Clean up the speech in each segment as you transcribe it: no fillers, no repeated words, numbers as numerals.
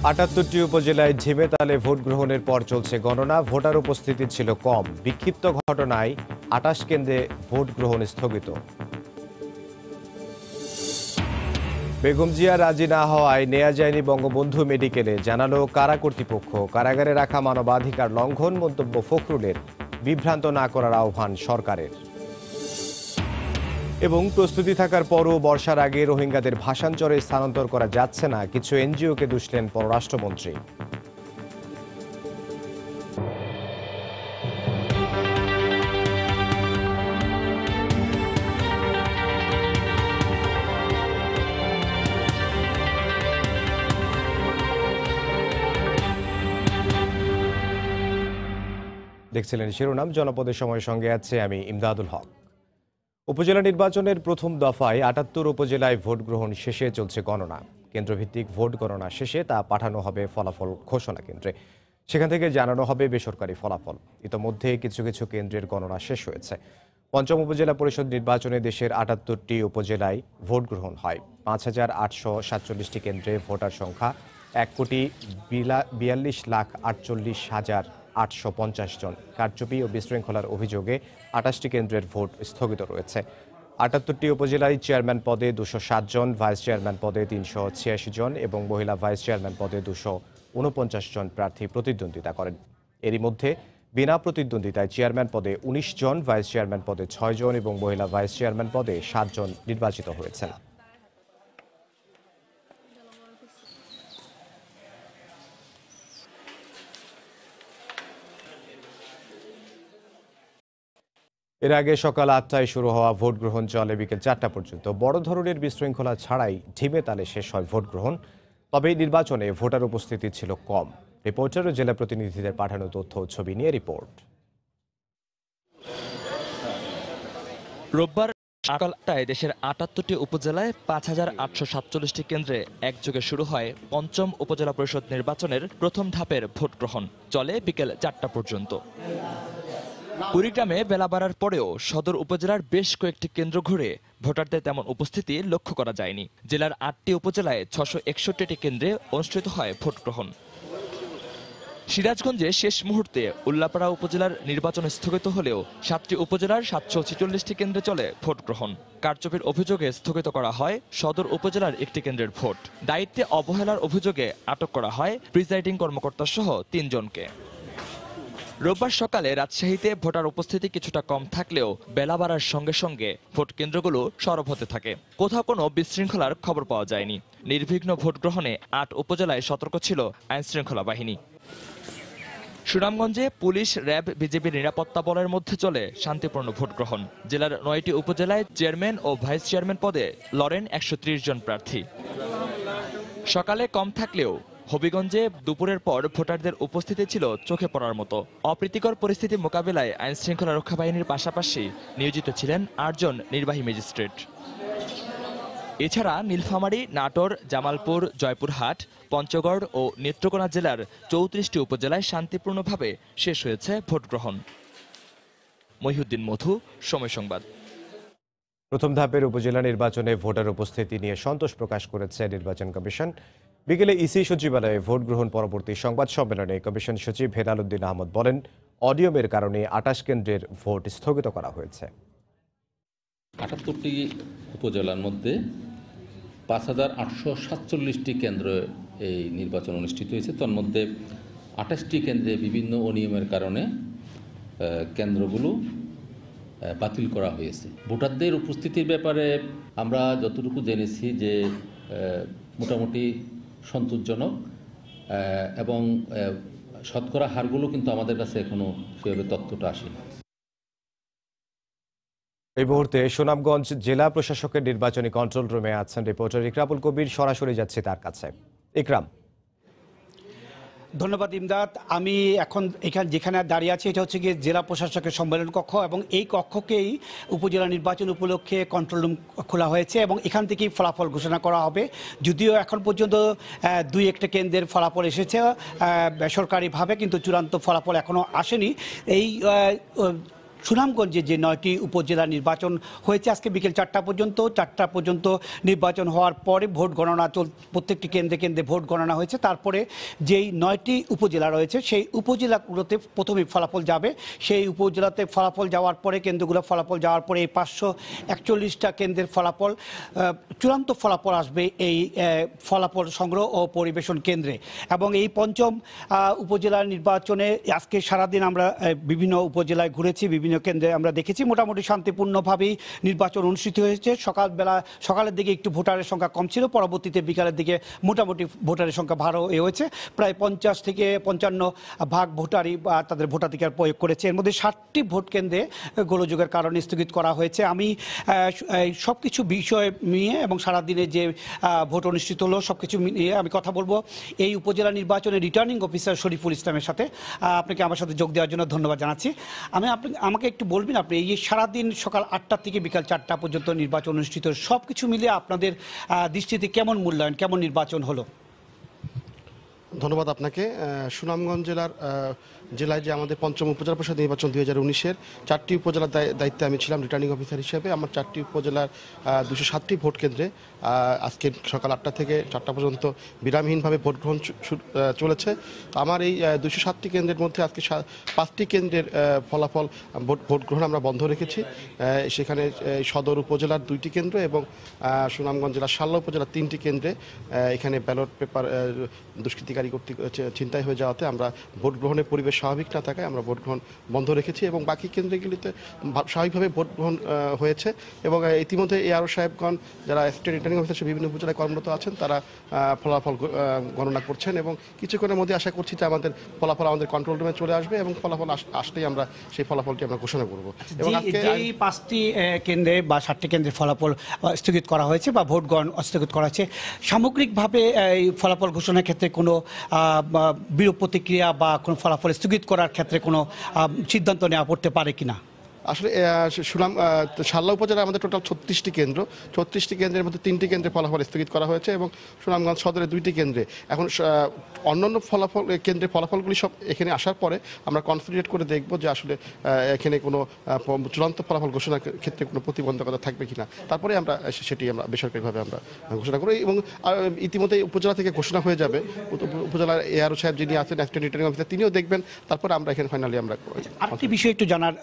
৭৮টি উপজেলায় ঝিমেতালে ভোট গ্রহণের পর চলছে গণনা। ভোটার উপস্থিতি ছিল কম। বিক্ষিপ্ত ঘটনায় ২৮ কেন্দ্রে ভোট গ্রহণ স্থগিত। বেগম জিয়া রাজি না হওয়ায় নেওয়া যায়নি বঙ্গবন্ধু মেডিকেলে, জানালো কারা কর্তৃপক্ষ। কারাগারে রাখা মানবাধিকার লঙ্ঘন, মন্তব্য ফখরুলের। বিভ্রান্ত না করার আহ্বান সরকারের। এবং প্রস্তুতি থাকার পরও বর্ষার আগে রোহিঙ্গাদের ভাষাঞ্চরে স্থানান্তর করা যাচ্ছে না, কিছু এনজিওকে দুষলেন পররাষ্ট্রমন্ত্রী। দেখছিলেন শিরোনাম। জনপদের সময়ের সঙ্গে আছে আমি ইমদাদুল হক। উপজেলা নির্বাচনের প্রথম দফায় ৭৮ উপজেলায় ভোট গ্রহণ শেষে চলছে গণনা। কেন্দ্রভিত্তিক ভোট গণনা শেষে তা পাঠানো হবে ফলাফল ঘোষণা কেন্দ্রে। সেখান থেকে জানানো হবে বেসরকারি ফলাফল। ইতোমধ্যে কিছু কিছু কেন্দ্রের গণনা শেষ হয়েছে। পঞ্চম উপজেলা পরিষদ নির্বাচনে দেশের ৭৮টি উপজেলায় ভোট গ্রহণ হয়। ৫,৮৪৭টি কেন্দ্রে ভোটার সংখ্যা ১,৪২,৪৮,৮৫০ জন। কারচুপি ও বিশৃঙ্খলার অভিযোগে ২৮টি কেন্দ্রের ভোট স্থগিত রয়েছে। ৭৮টি উপজেলায় চেয়ারম্যান পদে ২০৭ জন, ভাইস চেয়ারম্যান পদে ৩৮৬ জন এবং মহিলা ভাইস চেয়ারম্যান পদে ২৪৯ জন প্রার্থী প্রতিদ্বন্দ্বিতা করেন। এরই মধ্যে বিনা প্রতিদ্বন্দ্বিতায় চেয়ারম্যান পদে ১৯ জন, ভাইস চেয়ারম্যান পদে ৬ জন এবং মহিলা ভাইস চেয়ারম্যান পদে ৭ জন নির্বাচিত হয়েছেন। এর আগে সকাল ৮টায় শুরু হওয়া ভোট গ্রহণ চলে বিকেল ৪টা পর্যন্ত। বড় ধরনের বিশৃঙ্খলা ছাড়াই ঢিমেতালে শেষ হয় ভোট গ্রহণ। তবে নির্বাচনে ভোটার উপস্থিতি ছিল কম। রিপোর্টার ও জেলা প্রতিনিধিদের পাঠানো তথ্য ও ছবি নিয়ে রিপোর্ট। রোববার সকাল ৮টায় দেশের ৭৮টি উপজেলায় ৫,৮৪৭টি কেন্দ্রে একযোগে শুরু হয় পঞ্চম উপজেলা পরিষদ নির্বাচনের প্রথম ধাপের ভোট গ্রহণ। চলে বিকেল ৪টা পর্যন্ত। কুড়িগ্রামে বেলা বাড়ার পরেও সদর উপজেলার বেশ কয়েকটি কেন্দ্র ঘুরে ভোটারদের তেমন উপস্থিতি লক্ষ্য করা যায়নি। জেলার ৮টি উপজেলায় ৬৬১টি কেন্দ্রে অনুষ্ঠিত হয় ভোট গ্রহণ। সিরাজগঞ্জে শেষ মুহূর্তে উল্লাপাড়া উপজেলার নির্বাচন স্থগিত হলেও ৭টি উপজেলার ৭৪৬টি কেন্দ্রে চলে ভোট গ্রহণ। কারচুপির অভিযোগে স্থগিত করা হয় সদর উপজেলার একটি কেন্দ্রের ভোট। দায়িত্বে অবহেলার অভিযোগে আটক করা হয় প্রিজাইডিং কর্মকর্তা সহ ৩ জনকে। রোববার সকালে রাজশাহীতে ভোটার উপস্থিতি কিছুটা কম থাকলেও বেলা বাড়ার সঙ্গে সঙ্গে ভোট কেন্দ্রগুলো সরব হতে থাকে। কোথাও কোনো বিশৃঙ্খলার খবর পাওয়া যায়নি। নির্বিঘ্ন ভোট গ্রহণে ৮ উপজেলায় সতর্ক ছিল আইনশৃঙ্খলা বাহিনী। সুনামগঞ্জে পুলিশ, র্যাব, বিজেপির নিরাপত্তা বলের মধ্যে চলে শান্তিপূর্ণ ভোট গ্রহণ। জেলার ৯টি উপজেলায় চেয়ারম্যান ও ভাইস চেয়ারম্যান পদে লড়েন ১৩০ জন প্রার্থী। সকালে কম থাকলেও হবিগঞ্জে দুপুরের পর ভোটারদের উপস্থিতি ছিল চোখে পড়ার মতো। অপ্রীতিকর পরিস্থিতি মোকাবিলায় আইনশৃঙ্খলা রক্ষা বাহিনীর পাশাপাশি নিয়োজিত ছিলেন ৮ জন নির্বাহী ম্যাজিস্ট্রেট। এছাড়া নীলফামারী, নাটোর, জামালপুর, জয়পুরহাট, পঞ্চগড় ও নেত্রকোনা জেলার ৩৪টি উপজেলায় শান্তিপূর্ণভাবে শেষ হয়েছে ভোট গ্রহণ। মহিউদ্দিন মধু, সময় সংবাদ। প্রথম ধাপের উপজেলা নির্বাচনে ভোটার উপস্থিতি নিয়ে সন্তোষ প্রকাশ করেছে নির্বাচন কমিশন। বিকেলে ইসি সচিবালয়ে ভোট গ্রহণ পরবর্তী সংবাদ সম্মেলনে কমিশন সচিব হেলাল উদ্দিন আহমদ বলেন, অনিয়মের কারণে ২৮ কেন্দ্রের ভোট স্থগিত করা হয়েছে। ৭৮টি উপজেলার মধ্যে ৫,৮৪৭টি কেন্দ্রে এই নির্বাচন অনুষ্ঠিত হয়েছে। তন্মধ্যে ২৮টি কেন্দ্রে বিভিন্ন অনিয়মের কারণে কেন্দ্রগুলো বাতিল করা হয়েছে। ভোটারদের উপস্থিতির ব্যাপারে আমরা যতটুকু জেনেছি যে মোটামুটি সন্তোষজনক এবং শতকরা হারগুলো কিন্তু আমাদের কাছে এখনো সেভাবে তথ্যটা আসেনি। এই মুহূর্তে সুনামগঞ্জ জেলা প্রশাসকের নির্বাচনী কন্ট্রোল রুমে আছেন রিপোর্টার ইকরামুল কবির। সরাসরি যাচ্ছে তার কাছে। ইকরাম। ধন্যবাদ ইমদাদ। আমি এখন যেখানে দাঁড়িয়ে আছি এটা হচ্ছে গিয়ে জেলা প্রশাসকের সম্মেলন কক্ষ এবং এই কক্ষকেই উপজেলা নির্বাচন উপলক্ষে কন্ট্রোল রুম খোলা হয়েছে এবং এখান থেকেই ফলাফল ঘোষণা করা হবে। যদিও এখন পর্যন্ত ২-১টা কেন্দ্রের ফলাফল এসেছে বেসরকারিভাবে, কিন্তু চূড়ান্ত ফলাফল এখনও আসেনি। এই সুনামগঞ্জে যে 9টি উপজেলা নির্বাচন হয়েছে আজকে বিকেল 4টা পর্যন্ত নির্বাচন হওয়ার পরে ভোট গণনা প্রত্যেকটি কেন্দ্রে কেন্দ্রে ভোট গণনা হয়েছে। তারপরে যেই 9টি উপজেলা রয়েছে সেই উপজেলাগুলোতে প্রথমে ফলাফল যাবে। সেই উপজেলাতে ফলাফল যাওয়ার পরে কেন্দ্রগুলো ফলাফল যাওয়ার পরে এই 541টা কেন্দ্রের ফলাফল চূড়ান্ত ফলাফল আসবে এই ফলাফল সংগ্রহ ও পরিবেশন কেন্দ্রে। এবং এই পঞ্চম উপজেলা নির্বাচনে আজকে সারাদিন আমরা বিভিন্ন উপজেলায় ঘুরেছি, বিভিন্ন কেন্দ্রে আমরা দেখেছি মোটামুটি শান্তিপূর্ণভাবেই নির্বাচন অনুষ্ঠিত হয়েছে। সকালের দিকে একটু ভোটারের সংখ্যা কম ছিল, পরবর্তীতে বিকালের দিকে মোটামুটি ভোটারের সংখ্যা ভালো হয়েছে। প্রায় 50 থেকে 55 ভাগ ভোটারই তাদের ভোটাধিকার প্রয়োগ করেছে। এর মধ্যে 60টি ভোট কেন্দ্রে গোলযোগের কারণে স্থগিত করা হয়েছে। আমি সব কিছু বিষয় নিয়ে এবং সারাদিনে যে ভোট অনুষ্ঠিত হলো সব কিছু নিয়ে আমি কথা বলবো এই উপজেলা নির্বাচনের রিটার্নিং অফিসার শরীফুল ইসলামের সাথে। আপনাকে আমার সাথে যোগ দেওয়ার জন্য ধন্যবাদ জানাচ্ছি। আমাকে একটু বলবেন আপনি এই সারাদিন সকাল 8টা থেকে বিকাল 4টা পর্যন্ত নির্বাচন অনুষ্ঠিত, সব কিছু মিলিয়ে আপনাদের দৃষ্টিতে কেমন মূল্যায়ন, কেমন নির্বাচন হলো? ধন্যবাদ আপনাকে। সুনামগঞ্জ জেলায় যে আমাদের পঞ্চম উপজেলা পরিষদ নির্বাচন 2019-এর 4টি উপজেলার দায়িত্বে আমি ছিলাম রিটার্নিং অফিসার হিসেবে। আমার 4টি উপজেলার 207টি ভোট কেন্দ্রে আজকে সকাল 8টা থেকে 4টা পর্যন্ত বিরামহীনভাবে ভোট গ্রহণ চলেছে। আমার এই 207টি কেন্দ্রের মধ্যে আজকে 5টি কেন্দ্রের ফলাফল ভোট গ্রহণ আমরা বন্ধ রেখেছি। সেখানে সদর উপজেলার 2টি কেন্দ্র এবং সুনামগঞ্জ জেলার শাল্লা উপজেলার 3টি কেন্দ্রে এখানে ব্যালট পেপার দুষ্কৃতিকারী কর্তৃক ছিনতাই হয়ে যাওয়াতে আমরা ভোট গ্রহণের পরিবেশ স্বাভাবিক না থাকায় আমরা ভোট গ্রহণ বন্ধ রেখেছি এবং বাকি কেন্দ্রগুলিতে স্বাভাবিকভাবে ভোট গ্রহণ হয়েছে। এবং ইতিমধ্যে এআরও সাহেবগণ যারা স্টেট রিটার্নিং অফিসার বিভিন্ন উপজেলায় কর্মরত আছেন তারা ফলাফল গণনা করছেন এবং কিছুক্ষণের মধ্যে আশা করছি যে আমাদের ফলাফল আমাদের কন্ট্রোল রুমে চলে আসবে এবং ফলাফল আসলেই আমরা সেই ফলাফলটি আমরা ঘোষণা করব। এবং এই 5টি কেন্দ্রে বা 7টি কেন্দ্রের ফলাফল স্থগিত করা হয়েছে বা ভোট গ্রহণ স্থগিত করা হয়েছে, সামগ্রিকভাবে এই ফলাফল ঘোষণার ক্ষেত্রে কোনো বিরূপ প্রতিক্রিয়া বা কোনো ফলাফল স্থগিত করার ক্ষেত্রে কোনো সিদ্ধান্ত নেওয়া পড়তে পারে কিনা? আসলে শাল্লা উপজেলায় আমাদের টোটাল 36টি কেন্দ্র, 36টি কেন্দ্রের মধ্যে 3টি কেন্দ্রে ফলাফল স্থগিত করা হয়েছে এবং সুনামগঞ্জ সদরের 2টি কেন্দ্রে। এখন অন্যান্য কেন্দ্রের ফলাফলগুলি সব এখানে আসার পরে আমরা কনসিডারেট করে দেখব যে আসলে এখানে কোনো চূড়ান্ত ফলাফল ঘোষণার ক্ষেত্রে কোনো প্রতিবন্ধকতা থাকবে কিনা, তারপরে আমরা সেটি আমরা বেসরকারিভাবে আমরা ঘোষণা করি। এবং ইতিমধ্যে উপজেলা থেকে ঘোষণা হয়ে যাবে, উপজেলার এআরও সাহেব যিনি আছেন অ্যাসিস্ট্যান্ট রিটার্নিং অফিসার তিনিও দেখবেন, তারপরে আমরা এখানে ফাইনালি আমরা আরেকটি বিষয় একটু জানার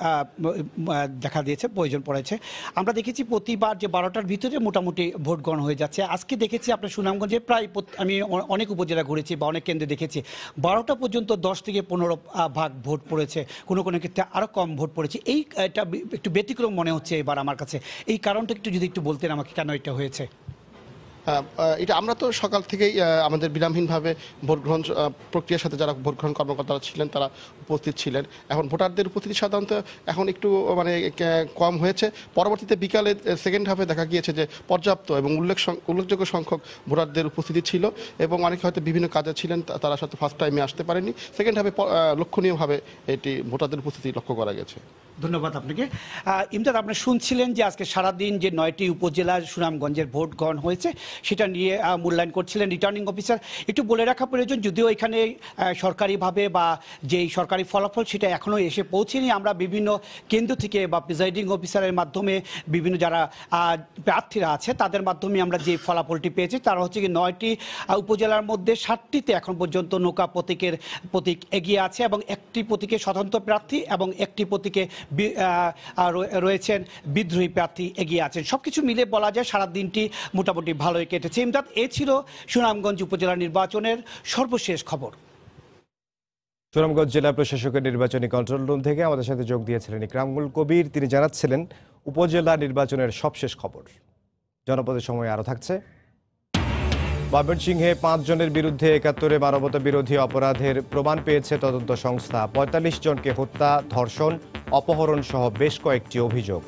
দেখা দিয়েছে, প্রয়োজন পড়েছে। আমরা দেখেছি প্রতিবার যে 12টার ভিতরে মোটামুটি ভোট গ্রহণ হয়ে যাচ্ছে। আজকে দেখেছি আপনার সুনামগঞ্জে প্রায় আমি অনেক উপজেলা ঘুরেছি বা অনেক কেন্দ্রে দেখেছি 12টা পর্যন্ত 10 থেকে 15 ভাগ ভোট পড়েছে, কোনো কোনো ক্ষেত্রে আরও কম ভোট পড়েছে। এটা একটু ব্যতিক্রম মনে হচ্ছে এবার আমার কাছে। এই কারণটা যদি একটু বলতেন আমাকে, কেন এটা হয়েছে? এটা আমরা তো সকাল থেকেই আমাদের বিরামহীনভাবে ভোট গ্রহণ প্রক্রিয়ার সাথে যারা ভোট গ্রহণ কর্মকর্তারা ছিলেন তারা উপস্থিত ছিলেন। এখন ভোটারদের উপস্থিতি সাধারণত এখন একটু কম হয়েছে। পরবর্তীতে বিকালে সেকেন্ড হাফে দেখা গিয়েছে যে পর্যাপ্ত এবং উল্লেখযোগ্য সংখ্যক ভোটারদের উপস্থিতি ছিল এবং অনেকে হয়তো বিভিন্ন কাজে ছিলেন, তারা সাথে ফার্স্ট টাইমে আসতে পারেনি। সেকেন্ড হাফে লক্ষণীয়ভাবে এটি ভোটারদের উপস্থিতি লক্ষ্য করা গেছে। ধন্যবাদ আপনাকে। ইমদাদ, আপনি শুনছিলেন যে আজকে সারাদিন যে 9টি উপজেলার সুনামগঞ্জের ভোট গ্রহণ হয়েছে সেটা নিয়ে মূল্যায়ন করছিলেন রিটার্নিং অফিসার। একটু বলে রাখা প্রয়োজন, যদিও এখানে সরকারিভাবে বা যেই সরকারি ফলাফল সেটা এখনও এসে পৌঁছেনি। আমরা বিভিন্ন কেন্দ্র থেকে বা প্রিজাইডিং অফিসারের মাধ্যমে বিভিন্ন যারা প্রার্থীরা আছে তাদের মাধ্যমে আমরা যে ফলাফলটি পেয়েছি তারা হচ্ছে কি 9টি উপজেলার মধ্যে 7টিতে এখন পর্যন্ত নৌকা প্রতীক এগিয়ে আছে এবং একটি প্রতীকে স্বতন্ত্র প্রার্থী এবং একটি প্রতীকে রয়েছেন বিদ্রোহী প্রার্থী এগিয়ে আছেন। সবকিছু মিলে বলা যায় সারা দিনটি মোটামুটি ভালোই কেটেছে। ইমদাদ, এ ছিল সুনামগঞ্জ উপজেলা নির্বাচনের সর্বশেষ খবর। সুনামগঞ্জ জেলা প্রশাসকের নির্বাচনী কন্ট্রোল রুম থেকে আমাদের সাথে যোগ দিয়েছিলেন ইকরামুল কবির। তিনি জানাচ্ছিলেন উপজেলা নির্বাচনের সবশেষ খবর। জনপদের সময় আরও থাকছে। ময়মনসিংহে 5 জনের বিরুদ্ধে 71 মানবতা বিরোধী অপরাধের প্রমাণ পেয়েছে তদন্ত সংস্থা। 45 জনকে হত্যা, ধর্ষণ, অপহরণ সহ বেশ কয়েকটি অভিযোগ।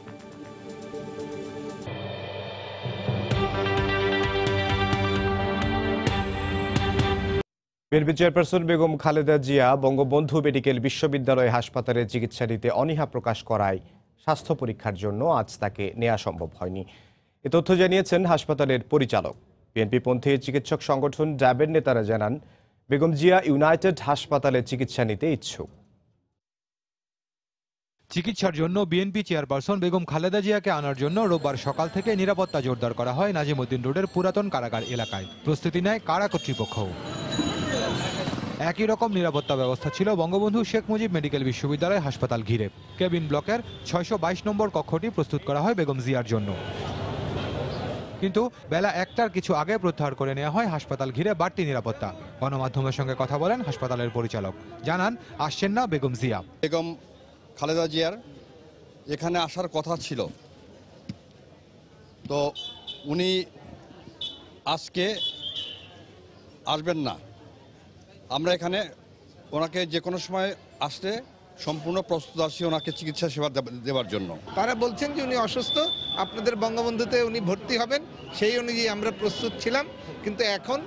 BNP chairperson Begum Khaleda Zia Bangabandhu medical বিশ্ববিদ্যালয় হাসপাতালে চিকিৎসা নিতে অনীহা প্রকাশ করায় স্বাস্থ্য পরীক্ষার জন্য আজ তাকে নেওয়া সম্ভব হয়নি। এ তথ্য জানিয়েছেন হাসপাতালের পরিচালক। বিএনপিপন্থী চিকিৎসক সংগঠন ড্যাবের নেতারা জানান বেগম জিয়া ইউনাইটেড হাসপাতালে চিকিৎসা নিতে ইচ্ছুক। চিকিৎসার জন্য বিএনপি চেয়ারপারসন বেগম খালেদা জিয়াকে আনার জন্য রোববার সকাল থেকে নিরাপত্তা জোরদার করা হয় নাজিমউদ্দিন রোডের পুরাতন কারাগার এলাকায়। প্রস্তুতি নেয় কারা কর্তৃপক্ষ। একই রকম নিরাপত্তা ব্যবস্থা ছিল বঙ্গবন্ধু শেখ মুজিব মেডিকেল বিশ্ববিদ্যালয় হাসপাতাল ঘিরে। কেবিন ব্লকের 622 নম্বর কক্ষটি প্রস্তুত করা হয় বেগম জিয়ার জন্য, কিন্তু বেলা 1টার কিছু আগে প্রত্যাহার করে নেওয়া হয় হাসপাতাল ঘিরে বাড়তি নিরাপত্তা। গণমাধ্যমের সঙ্গে কথা বলেন হাসপাতালের পরিচালক, জানান আসছেন না বেগম জিয়া। বেগম খালেদা জিয়ার এখানে আসার কথা ছিল, তো উনি আজকে আসবেন না। আমরা এখানে ওনাকে যে কোনো সময় আসলে সম্পূর্ণ প্রস্তুত আছি ওনাকে চিকিৎসা সেবা দেওয়ার জন্য। তারা বলছেন যে উনি অসুস্থ, আপনাদের বঙ্গবন্ধুতে উনি ভর্তি হবেন, সেই অনুযায়ী আমরা প্রস্তুত ছিলাম, কিন্তু এখন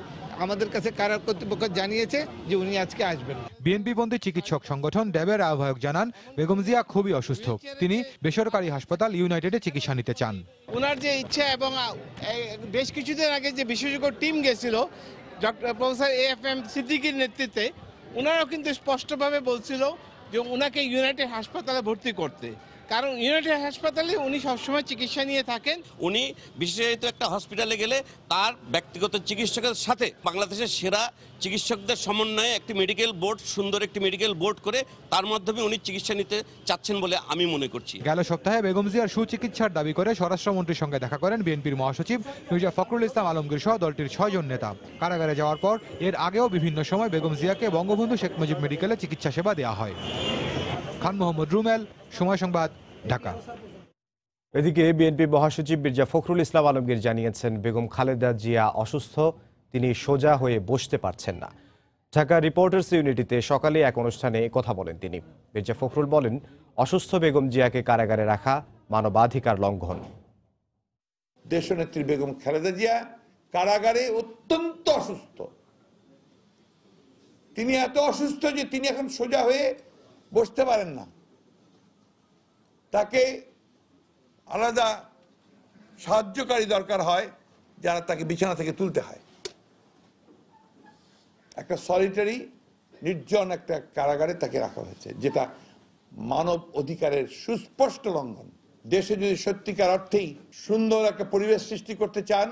আমাদের কাছে কারা কর্তৃপক্ষ জানিয়েছে যে উনি আজকে আসবেন। বিএনপিপন্থী চিকিৎসক সংগঠন ড্যাবের আহ্বায়ক জানান বেগম জিয়া খুবই অসুস্থ, তিনি বেসরকারি হাসপাতাল ইউনাইটেডে চিকিৎসা নিতে চান। ওনার যে ইচ্ছা এবং বেশ কিছুদিন আগে যে বিশেষজ্ঞ টিম গেছিল ডক্টর প্রফেসর AFM সিদ্দিকীর নেতৃত্বে, ওনারাও কিন্তু স্পষ্টভাবে বলছিল যে ওনাকে ইউনাইটেড হাসপাতালে ভর্তি করতে, কারণ ইউনাইটেড হাসপাতালে উনি সবসময় চিকিৎসা নিয়ে থাকেন। উনি বিশেষায়িত একটা হসপিটালে গেলে তার ব্যক্তিগত চিকিৎসকের সাথে বাংলাদেশের সেরা চিকিৎসকদের সমন্বয়ে একটি মেডিকেল বোর্ড, সুন্দর একটি মেডিকেল বোর্ড করে তার মাধ্যমে উনি চিকিৎসা নিতে চাচ্ছেন বলে আমি মনে করছি। গেল সপ্তাহে বেগম জিয়ার সুচিকিৎসার দাবি করে স্বরাষ্ট্রমন্ত্রীর সঙ্গে দেখা করেন বিএনপির মহাসচিব মির্জা ফখরুল ইসলাম আলমগীর সহ দলটির 6 জন নেতা। কারাগারে যাওয়ার পর এর আগেও বিভিন্ন সময় বেগম জিয়াকে বঙ্গবন্ধু শেখ মুজিব মেডিকেলে চিকিৎসা সেবা দেওয়া হয়। খান মোহাম্মদ রুমেল, সময় সংবাদ, ঢাকা। এদিকে বিএনপি মহাসচিব মির্জা ফখরুল ইসলাম আলমগীর জানিয়েছেন বেগম খালেদা জিয়া অসুস্থ, তিনি সোজা হয়ে বসতে পারছেন না। ঢাকা রিপোর্টার্স ইউনিটিতে সকালে এক অনুষ্ঠানে কথা বলেন তিনি। মির্জা ফখরুল বলেন, অসুস্থ বেগম জিয়াকে কারাগারে রাখা মানবাধিকার লঙ্ঘন। দেশনেত্রী বেগম খালেদা জিয়া কারাগারে অত্যন্ত অসুস্থ। তিনি এত অসুস্থ যে তিনি এখন সোজা হয়ে বসতে পারেন না, তাকে আলাদা সাহায্যকারী দরকার হয় যারা তাকে বিছানা থেকে তুলতে হয়। একটা সলিটারি নির্জন একটা কারাগারে তাকে রাখা হয়েছে, যেটা মানব অধিকারের সুস্পষ্ট লঙ্ঘন। দেশে যদি সত্যিকার অর্থেই সুন্দর একটা পরিবেশ সৃষ্টি করতে চান,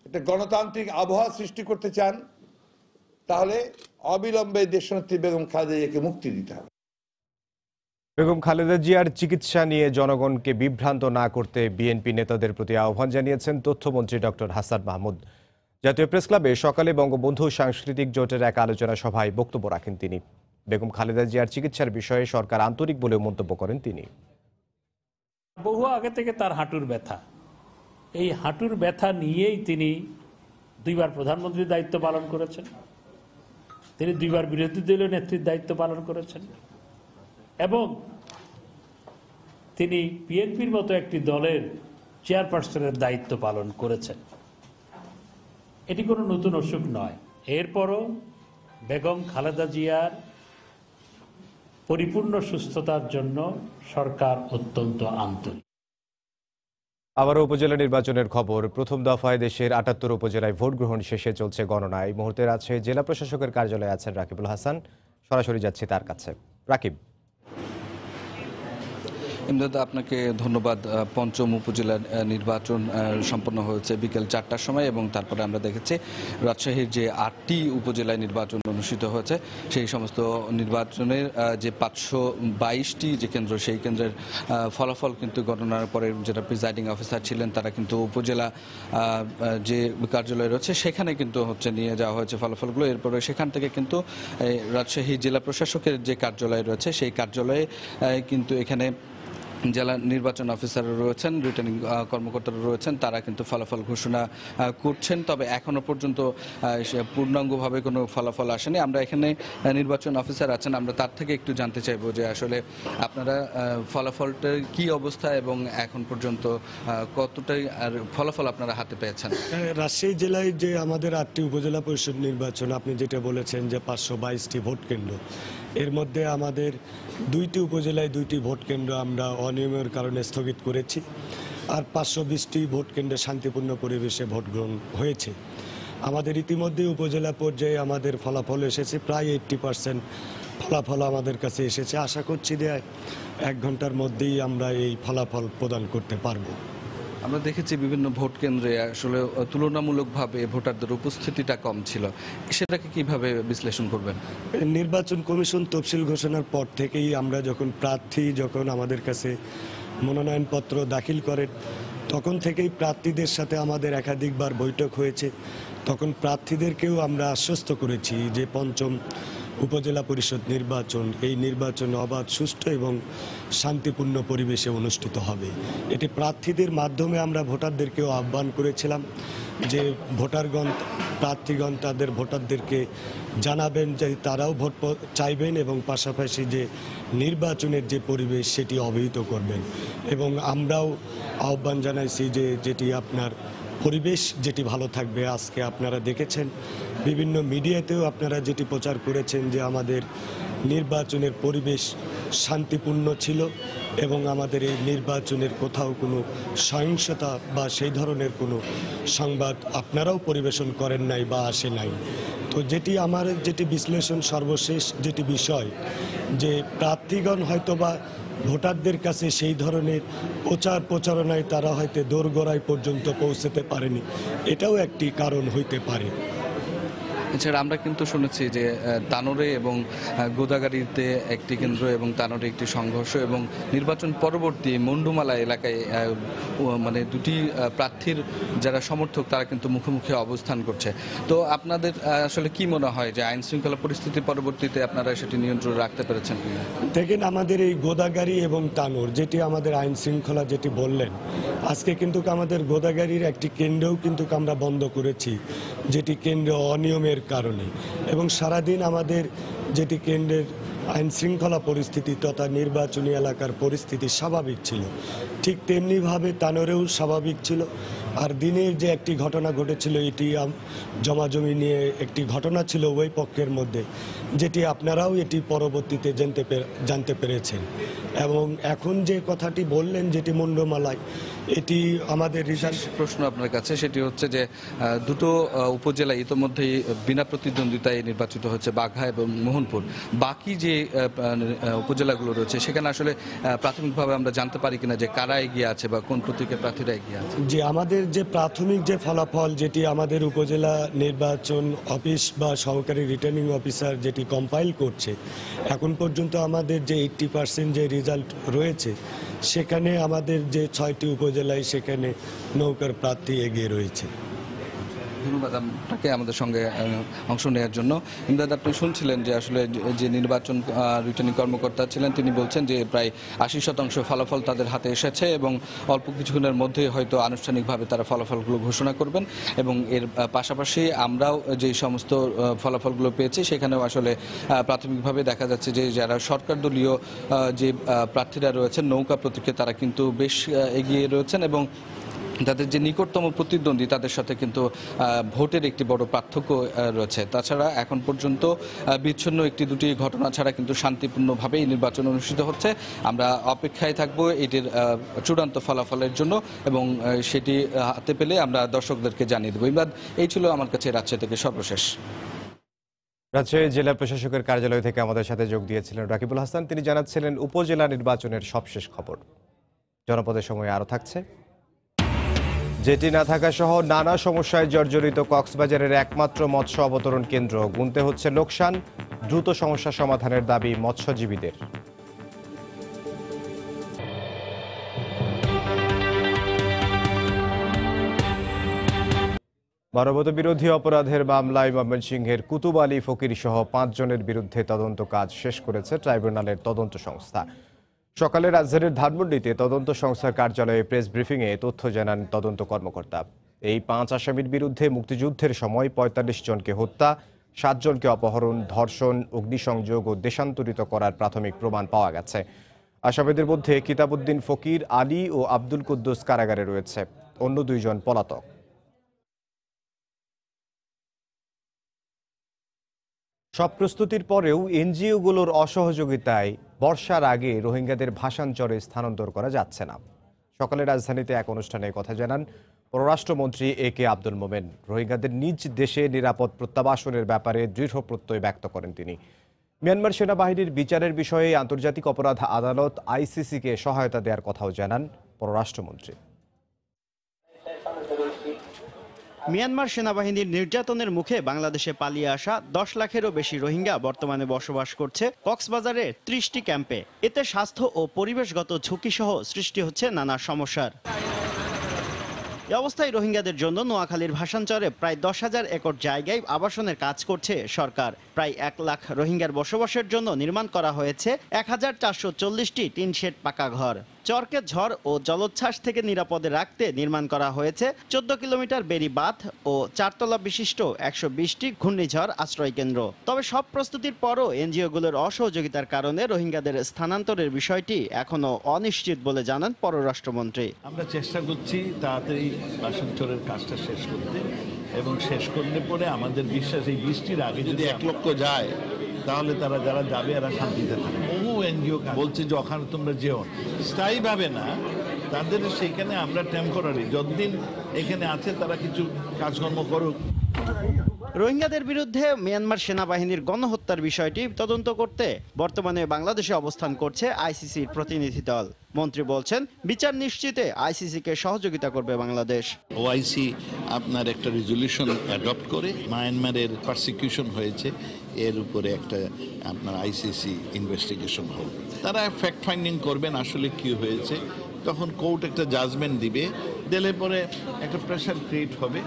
একটা গণতান্ত্রিক আবহাওয়া সৃষ্টি করতে চান, তাহলে অবিলম্বে দেশনেত্রী বেগম খালেদা জিয়াকে মুক্তি দিতে হবে। বেগম খালেদা জিয়ার চিকিৎসা নিয়ে জনগণকে বিভ্রান্ত না করতে বিএনপি নেতাদের প্রতি আহ্বান জানিয়েছেন তথ্যমন্ত্রী ডক্টর হাসান মাহমুদ। জাতীয় প্রেস ক্লাবে সকালে বঙ্গবন্ধু সাংস্কৃতিক জোটের এক আলোচনা সভায় বক্তব্য রাখেন তিনি। বেগম খালেদা জিয়ার চিকিৎসার বিষয়ে সরকার আন্তরিক বলেও মন্তব্য করেন তিনি। বহু আগে থেকে তার হাঁটুর ব্যথা, এই হাঁটুর ব্যথা নিয়েই তিনি 2বার প্রধানমন্ত্রীর দায়িত্ব পালন করেছেন, তিনি 2বার বিরোধী দলীয় নেত্রীর দায়িত্ব পালন করেছেন, এবং তিনি বিএনপির মতো একটি দলের চেয়ারপারসনের দায়িত্ব পালন করেছেন। এটি কোনো নতুন অসুখ নয়। এরপরও বেগম খালেদা জিয়ার পরিপূর্ণ সুস্থতার জন্য সরকার অত্যন্ত আন্তরিক। আবারও উপজেলা নির্বাচনের খবর। প্রথম দফায় দেশের 78 উপজেলায় ভোট গ্রহণ শেষে চলছে গণনা। এই মুহূর্তে আছে জেলা প্রশাসকের কার্যালয়ে আছেন রাকিবুল হাসান, সরাসরি যাচ্ছি তার কাছে। রাকিব। ইমদাদ, আপনাকে ধন্যবাদ। পঞ্চম উপজেলা নির্বাচন সম্পন্ন হয়েছে বিকেল 4টার সময়, এবং তারপরে আমরা দেখেছি রাজশাহীর যে 8টি উপজেলায় নির্বাচন অনুষ্ঠিত হয়েছে, সেই সমস্ত নির্বাচনের যে 522টি যে কেন্দ্র, সেই কেন্দ্রের ফলাফল কিন্তু গণনার পরে যেটা প্রিজাইডিং অফিসার ছিলেন তারা কিন্তু উপজেলা যে কার্যালয় রয়েছে সেখানে কিন্তু নিয়ে যাওয়া হয়েছে ফলাফলগুলো। এরপরে সেখান থেকে কিন্তু রাজশাহী জেলা প্রশাসকের যে কার্যালয় রয়েছে সেই কার্যালয়ে কিন্তু এখানে জেলা নির্বাচন অফিসার রয়েছেন, রিটার্নিং কর্মকর্তারা রয়েছেন, তারা কিন্তু ফলাফল ঘোষণা করছেন। তবে এখনো পর্যন্ত পূর্ণাঙ্গভাবে কোনো ফলাফল আসেনি। আমরা এখানে নির্বাচন অফিসার আছেন, আমরা তার থেকে একটু জানতে চাইবো যে আসলে আপনারা ফলাফলটার কি অবস্থা এবং এখন পর্যন্ত কতটাই আর ফলাফল আপনারা হাতে পেয়েছেন। রাজশাহী জেলায় যে আমাদের 8টি উপজেলা পরিষদ নির্বাচন, আপনি যেটা বলেছেন যে 522টি ভোট কেন্দ্র, এর মধ্যে আমাদের 2টি উপজেলায় 2টি ভোট কেন্দ্র আমরা অনিয়মের কারণে স্থগিত করেছি, আর 520টি ভোট কেন্দ্রে শান্তিপূর্ণ পরিবেশে ভোট গ্রহণ হয়েছে। আমাদের ইতিমধ্যে উপজেলা পর্যায়ে আমাদের ফলাফল এসেছে প্রায় 80% ফলাফল আমাদের কাছে এসেছে। আশা করছি যে 1 ঘন্টার মধ্যেই আমরা এই ফলাফল প্রদান করতে পারবো। আমরা দেখেছি বিভিন্ন ভোট কেন্দ্রে আসলে তুলনামূলকভাবে ভোটারদের উপস্থিতিটা কম ছিল, সেটাকে কিভাবে বিশ্লেষণ করবেন? নির্বাচন কমিশন তফসিল ঘোষণার পর থেকেই আমরা প্রার্থী যখন আমাদের কাছে মনোনয়নপত্র দাখিল করেন, তখন থেকেই প্রার্থীদের সাথে আমাদের একাধিকবার বৈঠক হয়েছে। তখন প্রার্থীদেরকেও আমরা আশ্বস্ত করেছি যে ৫ম উপজেলা পরিষদ নির্বাচন, এই নির্বাচন অবাধ, সুষ্ঠু এবং শান্তিপূর্ণ পরিবেশে অনুষ্ঠিত হবে। এটি প্রার্থীদের মাধ্যমে আমরা ভোটারদেরকেও আহ্বান করেছিলাম যে প্রার্থীগণ তাদের ভোটারদেরকে জানাবেন যে তারাও ভোট চাইবেন এবং পাশাপাশি যে নির্বাচনের যে পরিবেশ সেটি অবহিত করবেন। এবং আমরাও আহ্বান জানাইছি যে যেটি আপনার পরিবেশ যেটি ভালো থাকবে। আজকে আপনারা দেখেছেন বিভিন্ন মিডিয়াতেও আপনারা যেটি প্রচার করেছেন যে আমাদের নির্বাচনের পরিবেশ শান্তিপূর্ণ ছিল এবং আমাদের এই নির্বাচনের কোথাও কোনো সহিংসতা বা সেই ধরনের কোনো সংবাদ আপনারাও পরিবেশন করেন নাই বা আসে নাই। তো যেটি বিশ্লেষণ সর্বশেষ যেটি বিষয় যে প্রার্থীগণ হয়তোবা ভোটারদের কাছে সেই ধরনের প্রচারণায় তারা হয়তো দোরগোড়ায় পর্যন্ত পৌঁছতে পারেনি, এটাও একটি কারণ হইতে পারে। এছাড়া আমরা কিন্তু শুনেছি যে তানোরে এবং গোদাগাড়িতে একটি কেন্দ্র এবং তানোরে একটি সংঘর্ষ এবং নির্বাচন পরবর্তী মন্ডুমালা এলাকায় মানে দুটি প্রার্থীর যারা সমর্থক তারা কিন্তু মুখোমুখি অবস্থান করছে। তো আপনাদের আসলে কি মনে হয় যে আইন শৃঙ্খলা পরিস্থিতি পরবর্তীতে আপনারা সেটি নিয়ন্ত্রণে রাখতে পেরেছেন কিনা? দেখেন, আমাদের এই গোদাগাড়ি এবং তানোর যেটি আমাদের আইন শৃঙ্খলা যেটি বললেন, আজকে কিন্তু আমাদের গোদাগাড়ির একটি কেন্দ্রও কিন্তু আমরা বন্ধ করেছি, যেটি কেন্দ্র অনিয়মের কারণে। এবং সারাদিন আমাদের যেটি কেন্দ্রের আইন শৃঙ্খলা পরিস্থিতি তথা নির্বাচনী এলাকার পরিস্থিতি স্বাভাবিক ছিল, ঠিক তেমনিভাবে তানোরেও স্বাভাবিক ছিল। আর দিনের যে একটি ঘটনা ঘটেছিল, এটি জমাজমি নিয়ে একটি ঘটনা ছিল উভয় পক্ষের মধ্যে, যেটি আপনারাও এটি পরবর্তীতে জানতে পেরেছেন। এবং এখন যে কথাটি বললেন যেটি মুন্ডমালায়, এটি আমাদের রিজাল্ট। প্রশ্ন আপনার কাছে সেটি হচ্ছে যে দুটো উপজেলা ইতোমধ্যেই বিনা প্রতিদ্বন্দ্বিতায় নির্বাচিত হচ্ছে, বাঘা এবং মোহনপুর। বাকি যে উপজেলাগুলো রয়েছে সেখানে আসলে প্রাথমিকভাবে আমরা জানতে পারি কিনা যে কারা এগিয়ে আছে বা কোন প্রতীকের প্রার্থীরা এগিয়ে আছে? যে আমাদের যে প্রাথমিক যে ফলাফল যেটি আমাদের উপজেলা নির্বাচন অফিস বা সহকারী রিটার্নিং অফিসার যেটি কম্পাইল করছে, এখন পর্যন্ত আমাদের যে 80% যে রেজাল্ট রয়েছে, সেখানে আমাদের যে 6টি উপজেলায় সেখানে নৌকার প্রার্থী এগিয়ে রয়েছে। ধন্যবাদ আপনাকে আমাদের সঙ্গে অংশ নেওয়ার জন্য। ইমদাদ, আপনি শুনছিলেন যে আসলে যে নির্বাচন রিটার্নিং কর্মকর্তা ছিলেন তিনি বলছেন যে প্রায় 80% ফলাফল তাদের হাতে এসেছে এবং অল্প কিছুক্ষণের মধ্যে হয়তো আনুষ্ঠানিকভাবে তারা ফলাফলগুলো ঘোষণা করবেন। এবং এর পাশাপাশি আমরাও যে সমস্ত ফলাফলগুলো পেয়েছি সেখানেও আসলে প্রাথমিকভাবে দেখা যাচ্ছে যে যারা সরকার দলীয় যে প্রার্থীরা রয়েছেন নৌকা প্রতীকে তারা কিন্তু বেশ এগিয়ে রয়েছেন এবং তাদের যে নিকটতম প্রতিদ্বন্দ্বী তাদের সাথে কিন্তু ভোটের একটি বড় পার্থক্য রয়েছে। তাছাড়া এখন পর্যন্ত বিচ্ছিন্ন একটি দুটি ঘটনা ছাড়া কিন্তু শান্তিপূর্ণভাবেই নির্বাচন অনুষ্ঠিত হচ্ছে। আমরা অপেক্ষায় থাকবো এটির চূড়ান্ত ফলাফলের জন্য এবং সেটি হাতে পেলে আমরা দর্শকদেরকে জানিয়ে দেবো। ইমদাদ, এই ছিল আমার কাছে রাজশাহী থেকে সর্বশেষ। রাজশাহী জেলা প্রশাসকের কার্যালয় থেকে আমাদের সাথে যোগ দিয়েছিলেন রাকিবুল হাসান। তিনি জানাচ্ছিলেন উপজেলা নির্বাচনের সবশেষ খবর। জনপদের সময় আরও থাকছে। জেটি না থাকা সহ নানা সমস্যায় জর্জরিত কক্সবাজারের একমাত্র মৎস্য অবতরণ কেন্দ্র গুনতে হচ্ছে লোকসান। দ্রুত সমস্যা সমাধানের দাবি মৎস্যজীবীদের। মানবতাবিরোধী অপরাধের মামলায় ময়মনসিংহের কুতুব আলী ফকির সহ 5 জনের বিরুদ্ধে তদন্ত কাজ শেষ করেছে ট্রাইব্যুনালের তদন্ত সংস্থা। সকালে রাজধানীর ধানমন্ডিতে তদন্ত সংস্থার কার্যালয়ে প্রেস ব্রিফিংয়ে তথ্য জানান তদন্ত কর্মকর্তা। এই 5 আসামির বিরুদ্ধে মুক্তিযুদ্ধের সময় 45 জনকে হত্যা, 7 জনকে অপহরণ, ধর্ষণ, অগ্নিসংযোগ ও দেশান্তরিত করার প্রাথমিক প্রমাণ পাওয়া গেছে। আসামিদের মধ্যে কিতাবউদ্দিন ফকির, আলী ও আব্দুল কুদ্দুস কারাগারে রয়েছে, অন্য 2 জন পলাতক। সব প্রস্তুতির পরেও এনজিওগুলোর অসহযোগিতায় বর্ষার আগে রোহিঙ্গাদের ভাসানচরে স্থানান্তর করা যাচ্ছে না। সকালে রাজধানীতে এক অনুষ্ঠানে কথা জানান পররাষ্ট্রমন্ত্রী AK আব্দুল মোমেন। রোহিঙ্গাদের নিজ দেশে নিরাপদ প্রত্যাবাসনের ব্যাপারে দৃঢ় প্রত্যয় ব্যক্ত করেন তিনি। মিয়ানমার সেনাবাহিনীর বিচারের বিষয়ে আন্তর্জাতিক অপরাধ আদালত আইসিসিকে সহায়তা দেওয়ার কথাও জানান পররাষ্ট্রমন্ত্রী। মিয়ানমার সেনাবাহিনীর নির্যাতনের মুখে বাংলাদেশে পালিয়ে আসা 10 লাখেরও বেশি রোহিঙ্গা বর্তমানে বসবাস করছে কক্সবাজারের 30টি ক্যাম্পে। এতে স্বাস্থ্য ও পরিবেশগত ঝুঁকিসহ সৃষ্টি হচ্ছে নানা সমস্যার। এ অবস্থায় রোহিঙ্গাদের জন্য নোয়াখালীর ভাসানচরে প্রায় 10,000 একর জায়গায় আবাসনের কাজ করছে সরকার। প্রায় 1 লাখ রোহিঙ্গার বসবাসের জন্য নির্মাণ করা হয়েছে 1440টি টিন শেড পাকা ঘর। চরকে ঝড় ও জলোচ্ছ্বাস থেকে নিরাপদে রাখতে নির্মাণ করা হয়েছে 14 কিলোমিটার বেড়ি বাঁধ ও 4 তলা বিশিষ্ট 120টি ঘূর্ণিঝড় আশ্রয় কেন্দ্র। তবে সব প্রস্তুতির পরও এনজিওগুলোর অসহযোগিতার কারণে রোহিঙ্গাদের স্থানান্তরের বিষয়টি এখনো অনিশ্চিত বলে জানান পররাষ্ট্রমন্ত্রী। আমরা চেষ্টা করছি তাড়াতাড়ি ভাসানচরের কাজটা শেষ করতে, এবং শেষ করলে পরে আমাদের বিশ্বাস এই বৃষ্টির আগে যদি 1 লক্ষ যায় তাহলে তারা যারা যাবে এরা শান্তিতে থাকবে। বহু এনজিও বলছে যে ওখানে তোমরা যেও স্থায়ীভাবে না, তাদের সেইখানে আমরা টেম্পোরারি যতদিন এখানে আছে তারা কিছু কাজকর্ম করুক। রোহিঙ্গাদের বিরুদ্ধে মিয়ানমার সেনাবাহিনীর গণহত্যার বিষয়টি তদন্ত করতে বর্তমানে বাংলাদেশে অবস্থান করছে আইসিসির প্রতিনিধি দল। মন্ত্রী বলছেন, বিচার নিশ্চিতে আইসিসিকে সহযোগিতা করবে বাংলাদেশ। ওআইসি আপনার একটা রেজলিউশন অ্যাডপ্ট করে মায়ানমারের পারসিকিউশন হয়েছে এর উপরে একটা আপনার আইসিসি ইনভেস্টিগেশন হবে। তারা ফ্যাক্ট ফাইন্ডিং করবেন আসলে কি হয়েছে, তখন কোর্ট একটা জাজমেন্ট দিলে পরে একটা প্রেশার ক্রিয়েট হবে।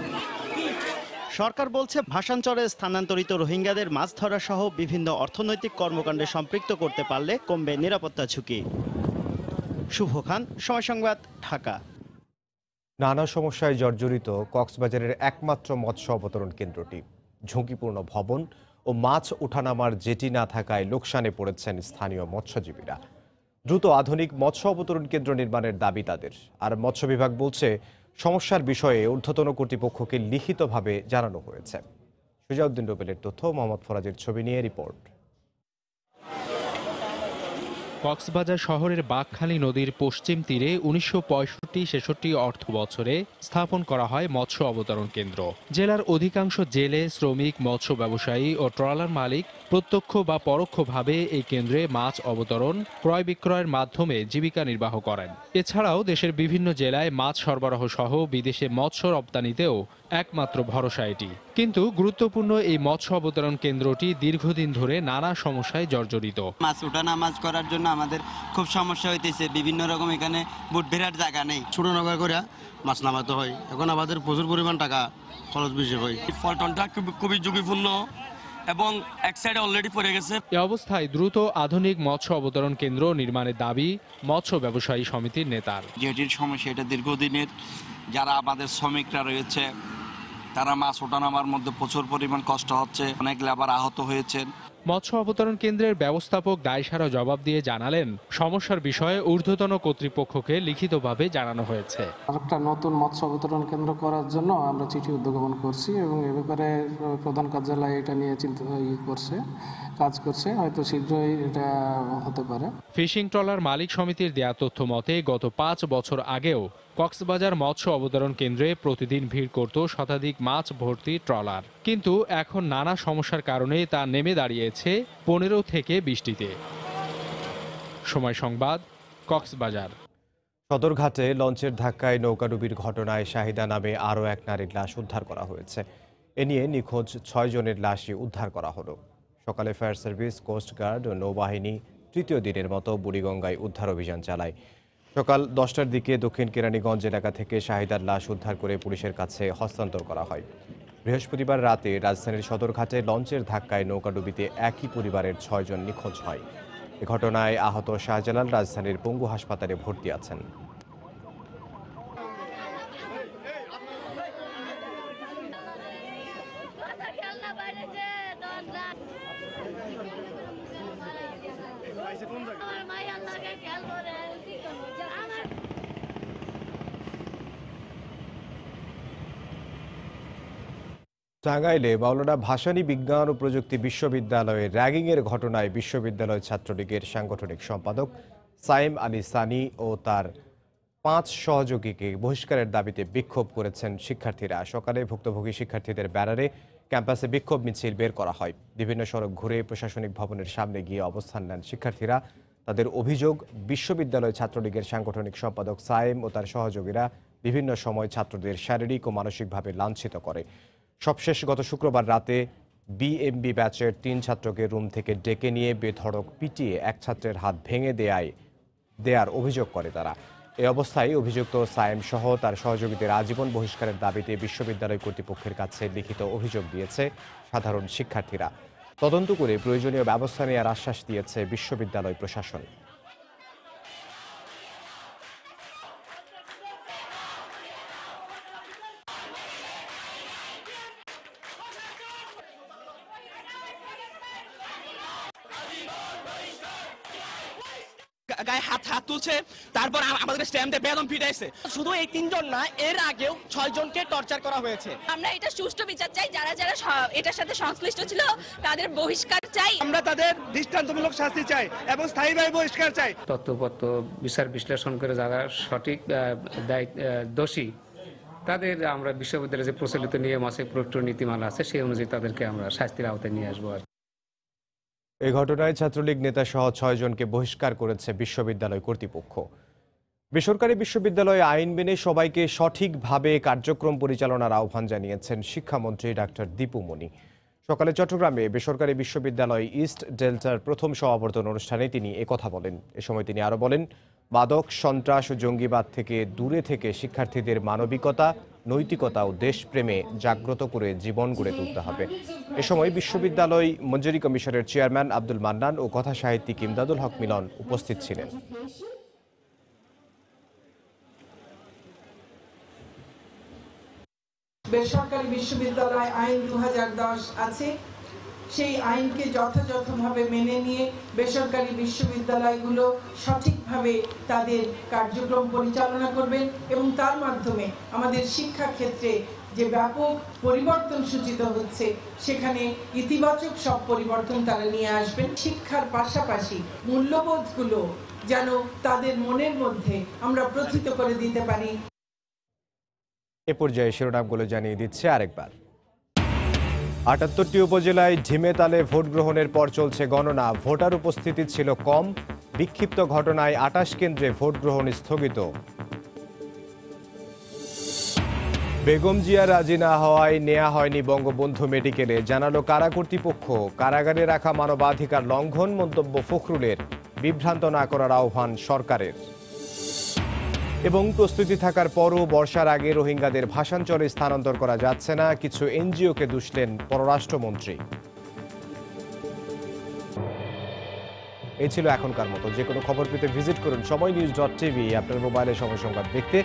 সরকার বলছে ভাসানচরে স্থানান্তরিত রোহিঙ্গাদের মাছ ধরা সহ বিভিন্ন অর্থনৈতিক কর্মকাণ্ডে সম্পৃক্ত করতে পারলে কমবে নিরাপত্তা ঝুঁকি। শুভ খান, সময় সংবাদ, ঢাকা। নানা সমস্যায় জর্জরিত কক্সবাজারের একমাত্র মৎস্য অবতরণ কেন্দ্রটি। ঝুঁকিপূর্ণ ভবন ও মাছ ওঠানামার জেটি না থাকায় লোকসানে পড়েছেন স্থানীয় মৎস্যজীবীরা। দ্রুত আধুনিক মৎস্য অবতরণ কেন্দ্র নির্মাণের দাবি তাদের। আর মৎস্য বিভাগ বলছে, সমস্যার বিষয়ে ঊর্ধ্বতন কর্তৃপক্ষকে লিখিতভাবে জানানো হয়েছে। সুজাউদ্দিন রুবেলের তথ্য, মোহাম্মদ ফরাজের ছবি নিয়ে রিপোর্ট। কক্সবাজার শহরের বাঁকখালী নদীর পশ্চিম তীরে 1965-66 অর্থ বছরে স্থাপন করা হয় মৎস্য অবতরণ কেন্দ্র। জেলার অধিকাংশ জেলে, শ্রমিক, মৎস্য ব্যবসায়ী ও ট্রলার মালিক প্রত্যক্ষ বা পরোক্ষভাবে এই কেন্দ্রে মাছ অবতরণ, ক্রয় বিক্রয়ের মাধ্যমে জীবিকা নির্বাহ করেন। এছাড়াও দেশের বিভিন্ন জেলায় মাছ সরবরাহ সহ বিদেশে মৎস্য রপ্তানিতেও একমাত্র ভরসা এটি। কিন্তু গুরুত্বপূর্ণ এই মৎস্য অবতরণ কেন্দ্রটি দীর্ঘদিন ধরে নানা সমস্যায় জর্জরিত। মাছ ওঠানামাজ করার জন্য আমাদের খুব সমস্যা হইতেছে। বিভিন্ন রকম এখানে বুট ভেড়ার জায়গা নেই, ছোট নৌকা করে মাছ নামাতে হয়। এখন আমাদের প্রচুর পরিমাণ টাকা খরচ বেশি হয়। পল্টনটা খুবই ঝুঁকিপূর্ণ এবং এক সাইডে অলরেডি পড়ে গেছে। এ অবস্থায় দ্রুত আধুনিক মৎস্য অবতরণ কেন্দ্র নির্মাণের দাবি মৎস্য ব্যবসায়ী সমিতির নেতার। যেটির সমস্যা এটা দীর্ঘদিনের। যারা আমাদের শ্রমিকরা রয়েছে তারা মাছ ওঠানামার মধ্যে প্রচুর পরিমাণ কষ্ট হচ্ছে, অনেক লেবার আহত হয়েছেন। মৎস্য অবতরণ কেন্দ্রের ব্যবস্থাপক দায়সারা জবাব দিয়ে জানালেন, সমস্যার বিষয়ে ঊর্ধ্বতন কর্তৃপক্ষকে লিখিতভাবে জানানো হয়েছে। একটা নতুন মৎস্য অবতরণ কেন্দ্র করার জন্য আমরা চিঠি উদ্ভাবন করছি এবং এ ব্যাপারে প্রধান কার্যালয় এটা নিয়ে কাজ করছে, হয়তো শীঘ্রই এটা হতে পারে। ফিশিং ট্রলার মালিক সমিতির দেয়া তথ্য মতে গত 5 বছর আগেও কক্সবাজার মৎস্য অবতরণ কেন্দ্রে প্রতিদিন ভিড় করত শতাধিক মাছ ভর্তি ট্রলার। কিন্তু এখন নানা সমস্যার কারণে তা নেমে দাঁড়িয়েছে 15 থেকে 20টিতে। সময় সংবাদ, কক্সবাজার। সদরঘাটে লঞ্চের ধাক্কায় নৌকাডুবির ঘটনায় শাহিদা নামে আরও এক নারীর লাশ উদ্ধার করা হয়েছে। এ নিয়ে নিখোঁজ 6 জনের লাশই উদ্ধার করা হলো। সকালে ফায়ার সার্ভিস, কোস্টগার্ড ও নৌবাহিনী তৃতীয় দিনের মতো বুড়িগঙ্গায় উদ্ধার অভিযান চালায়। সকাল 10টার দিকে দক্ষিণ কেরানীগঞ্জ এলাকা থেকে শাহিদার লাশ উদ্ধার করে পুলিশের কাছে হস্তান্তর করা হয়। বৃহস্পতিবার রাতে রাজধানীর সদরঘাটে লঞ্চের ধাক্কায় নৌকাডুবিতে একই পরিবারের 6 জন নিখোঁজ হয়। এ ঘটনায় আহত শাহজালাল রাজধানীর পঙ্গু হাসপাতালে ভর্তি আছেন। টাঙ্গাইলে মাওলানা ভাসানী বিজ্ঞান ও প্রযুক্তি বিশ্ববিদ্যালয়ে র্যাগিংয়ের ঘটনায় বিশ্ববিদ্যালয় ছাত্রলীগের সাংগঠনিক সম্পাদক সাইম আলী সানি ও তার 5 সহযোগীকে বহিষ্কারের দাবিতে বিক্ষোভ করেছেন শিক্ষার্থীরা। সকালে ভুক্তভোগী শিক্ষার্থীদের ব্যানারে ক্যাম্পাসে বিক্ষোভ মিছিল বের করা হয়। বিভিন্ন সড়ক ঘুরে প্রশাসনিক ভবনের সামনে গিয়ে অবস্থান নেন শিক্ষার্থীরা। তাদের অভিযোগ, বিশ্ববিদ্যালয় ছাত্রলীগের সাংগঠনিক সম্পাদক সায়েম ও তার সহযোগীরা বিভিন্ন সময় ছাত্রদের শারীরিক ও মানসিকভাবে লাঞ্ছিত করে। সবশেষ গত শুক্রবার রাতে বিএমবি ব্যাচের 3 ছাত্রকে রুম থেকে ডেকে নিয়ে বেধড়ক পিটিয়ে এক ছাত্রের হাত ভেঙে দেয়ার অভিযোগ করে তারা। এই অবস্থায় অভিযুক্ত সায়েম সহ তার সহযোগীদের আজীবন বহিষ্কারের দাবিতে বিশ্ববিদ্যালয় কর্তৃপক্ষের কাছে লিখিত অভিযোগ দিয়েছে সাধারণ শিক্ষার্থীরা। তদন্ত করে প্রয়োজনীয় ব্যবস্থা নেওয়ার আশ্বাস দিয়েছে বিশ্ববিদ্যালয় প্রশাসন। গায়ে হাত তুলছে, তারপর আমাদের স্ট্যাম্পে বেদম পিটাইছে। শুধু এই 3 জন না, এর আগেও 6 জনকে টর্চার করা হয়েছে। আমরা এটা সুষ্ঠু বিচার চাই, যারা যারা এটার সাথে সংশ্লিষ্ট ছিল তাদের বহিষ্কার চাই। আমরা তাদের দৃষ্টান্তমূলক শাস্তি চাই এবং স্থায়ীভাবে বহিষ্কার চাই। তথ্যপত্র বিচার বিশ্লেষণ করে যারা সঠিক দোষী তাদের আমরা বিশ্ববিদ্যালয়ে যে প্রচলিত নিয়ম আছে, প্রক্টর নীতিমালা আছে, সেই অনুযায়ী তাদেরকে আমরা শাস্তির আওতায় নিয়ে আসবো। এই ঘটনায় ছাত্রলীগ নেতা সহ 6 জনকে বহিষ্কার করেছে বিশ্ববিদ্যালয় কর্তৃপক্ষ। বেসরকারি বিশ্ববিদ্যালয়ে আইন মেনে সবাইকে সঠিকভাবে কার্যক্রম পরিচালনার আহ্বান জানিয়েছেন শিক্ষামন্ত্রী ডাক্তার দীপু মনি। সকালে চট্টগ্রামে বেসরকারি বিশ্ববিদ্যালয় ইস্ট ডেল্টার প্রথম সমাবর্তন অনুষ্ঠানে তিনি একথা বলেন। এ সময় তিনি আরও বলেন, মাদক, সন্ত্রাস ও জঙ্গিবাদ থেকে দূরে থেকে শিক্ষার্থীদের মানবিকতা, নৈতিকতা ও দেশপ্রেমে জাগ্রত করে জীবন গড়ে তুলতে হবে। এ সময় বিশ্ববিদ্যালয় মঞ্জুরি কমিশনের চেয়ারম্যান আব্দুল মান্নান ও কথা সাহিত্যিক ইমদাদুল হক মিলন উপস্থিত ছিলেন। বেসরকারি বিশ্ববিদ্যালয় আইন 2010 আছে, সেই আইনকে যথাযথভাবে মেনে নিয়ে বেসরকারি বিশ্ববিদ্যালয়গুলো সঠিকভাবে তাদের কার্যক্রম পরিচালনা করবেন এবং তার মাধ্যমে আমাদের শিক্ষা ক্ষেত্রে যে ব্যাপক পরিবর্তন সূচিত হচ্ছে সেখানে ইতিবাচক সব পরিবর্তন তারা নিয়ে আসবেন। শিক্ষার পাশাপাশি মূল্যবোধগুলো যেন তাদের মনের মধ্যে আমরা প্রথিত করে দিতে পারি। এ পর্যায়ে শিরোনামগুলো জানিয়ে দিচ্ছে আরেকবার। ৭৮টি উপজেলায় ঢিমে তালে ভোট গ্রহণের পর চলছে গণনা। ভোটার উপস্থিতি ছিল কম, বিক্ষিপ্ত ঘটনায় ২৮ কেন্দ্রে ভোট গ্রহণ স্থগিত। বেগম জিয়া রাজি না হওয়ায় নেওয়া হয়নি বঙ্গবন্ধু মেডিকেলে, জানালো কারা কর্তৃপক্ষ। কারাগারে রাখা মানবাধিকার লঙ্ঘন, মন্তব্য ফখরুলের। বিভ্রান্ত না করার আহ্বান সরকারের। এবং প্রস্তুতি থাকার পরও বর্ষার আগে রোহিঙ্গাদের ভাষাঞ্চলে স্থানান্তর করা যাচ্ছে না, কিছু এনজিওকে দুষলেন পররাষ্ট্রমন্ত্রী। এই ছিল এখনকার মতো। যে কোনো খবর পেতে ভিজিট করুন সময়নিউজ.tv। আপনার মোবাইলে সময় সংবাদ দেখতে,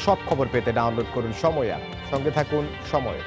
সব খবর পেতে ডাউনলোড করুন সময় অ্যাপ। সঙ্গে থাকুন সময়।